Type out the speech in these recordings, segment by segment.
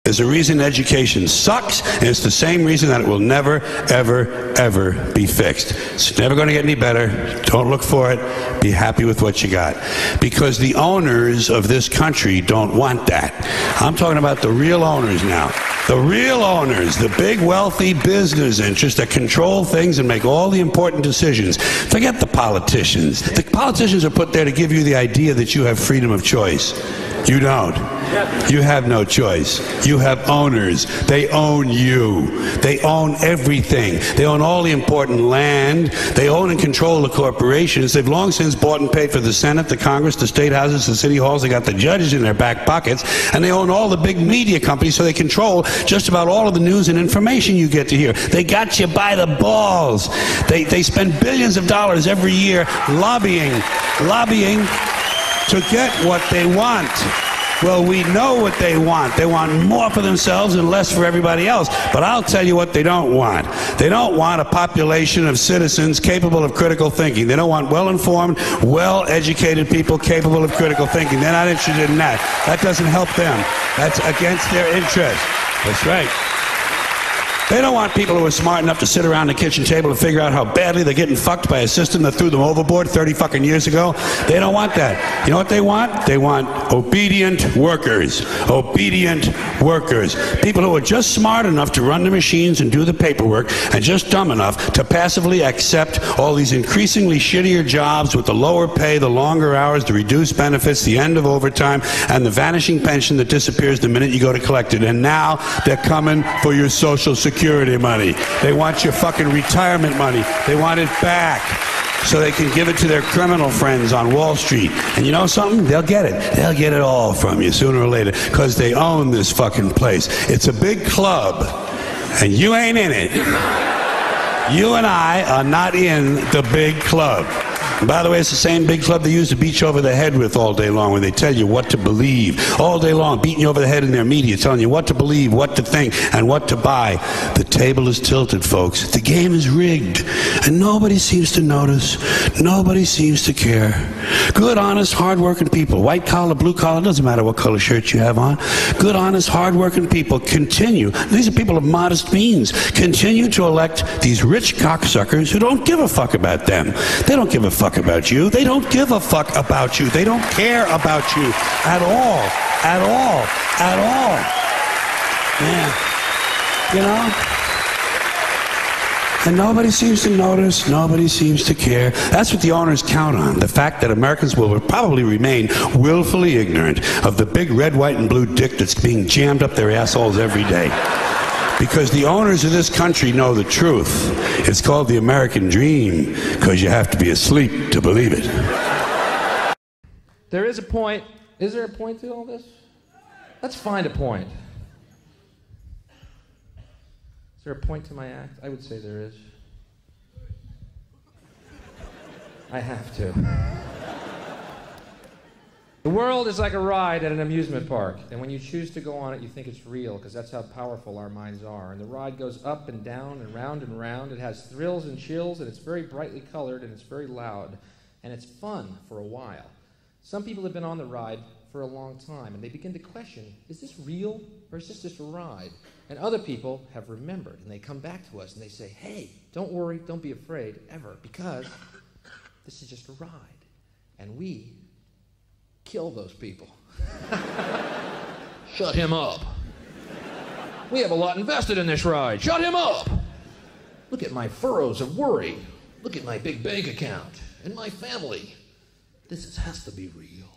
There's a reason education sucks, and it's the same reason that it will never, ever, ever be fixed. It's never going to get any better. Don't look for it. Be happy with what you got. Because the owners of this country don't want that. I'm talking about the real owners now. The real owners, the big wealthy business interests that control things and make all the important decisions. Forget the politicians. The politicians are put there to give you the idea that you have freedom of choice. You don't. You have no choice. You have owners. They own you. They own everything. They own all the important land. They own and control the corporations. They've long since bought and paid for the Senate, the Congress, the state houses, the city halls. They got the judges in their back pockets. And they own all the big media companies, so they control just about all of the news and information you get to hear. They got you by the balls. They spend billions of dollars every year lobbying to get what they want. Well, we know what they want. They want more for themselves and less for everybody else. But I'll tell you what they don't want. They don't want a population of citizens capable of critical thinking. They don't want well-informed, well-educated people capable of critical thinking. They're not interested in that. That doesn't help them. That's against their interest. That's right. They don't want people who are smart enough to sit around the kitchen table and figure out how badly they're getting fucked by a system that threw them overboard 30 fucking years ago. They don't want that. You know what they want? They want obedient workers. Obedient workers. People who are just smart enough to run the machines and do the paperwork, and just dumb enough to passively accept all these increasingly shittier jobs with the lower pay, the longer hours, the reduced benefits, the end of overtime, and the vanishing pension that disappears the minute you go to collect it. And now they're coming for your Social Security money. They want your fucking retirement money. They want it back so they can give it to their criminal friends on Wall Street. And you know something? They'll get it. They'll get it all from you sooner or later, because they own this fucking place. It's a big club, and you ain't in it. You and I are not in the big club. And by the way, it's the same big club they use to beat you over the head with all day long, when they tell you what to believe. All day long, beating you over the head in their media, telling you what to believe, what to think, and what to buy. The table is tilted, folks. The game is rigged. And nobody seems to notice. Nobody seems to care. Good, honest, hard-working people, white collar, blue collar, doesn't matter what color shirt you have on. Good, honest, hard-working people continue. These are people of modest means. Continue to elect these rich cocksuckers who don't give a fuck about them. They don't give a fuck about you. They don't give a fuck about you. They don't care about you at all. At all. At all. Man. You know? And nobody seems to notice. Nobody seems to care. That's what the owners count on. The fact that Americans will probably remain willfully ignorant of the big red, white, and blue dick that's being jammed up their assholes every day. Because the owners of this country know the truth. It's called the American dream, because you have to be asleep to believe it. There is a point. Is there a point to all this? Let's find a point. Is there a point to my act? I would say there is. I have to. The world is like a ride at an amusement park, and when you choose to go on it, you think it's real, because that's how powerful our minds are. And the ride goes up and down and round and round. It has thrills and chills, and it's very brightly colored, and it's very loud, and it's fun for a while. Some people have been on the ride for a long time, and they begin to question, is this real, or is this just a ride? And other people have remembered, and they come back to us, and they say, hey, don't worry, don't be afraid, ever, because this is just a ride, and we kill those people. Shut him up. We have a lot invested in this ride. Shut him up. Look at my furrows of worry. Look at my big bank account and my family. Has to be real.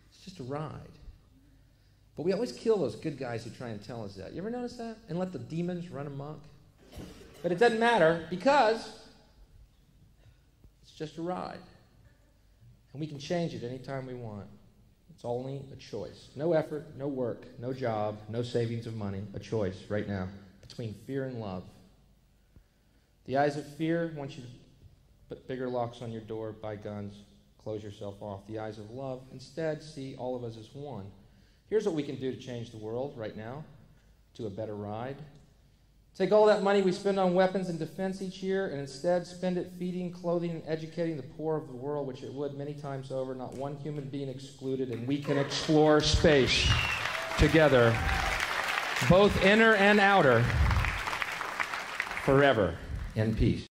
It's just a ride. But we always kill those good guys who try and tell us that. You ever notice that? And let the demons run amok? But it doesn't matter, because it's just a ride. And we can change it anytime we want. It's only a choice. No effort, no work, no job, no savings of money. A choice right now between fear and love. The eyes of fear want you to put bigger locks on your door, buy guns, close yourself off. The eyes of love instead see all of us as one. Here's what we can do to change the world right now to a better ride. Take all that money we spend on weapons and defense each year and instead spend it feeding, clothing, and educating the poor of the world, which it would many times over, not one human being excluded, and we can explore space together both inner and outer, forever in peace.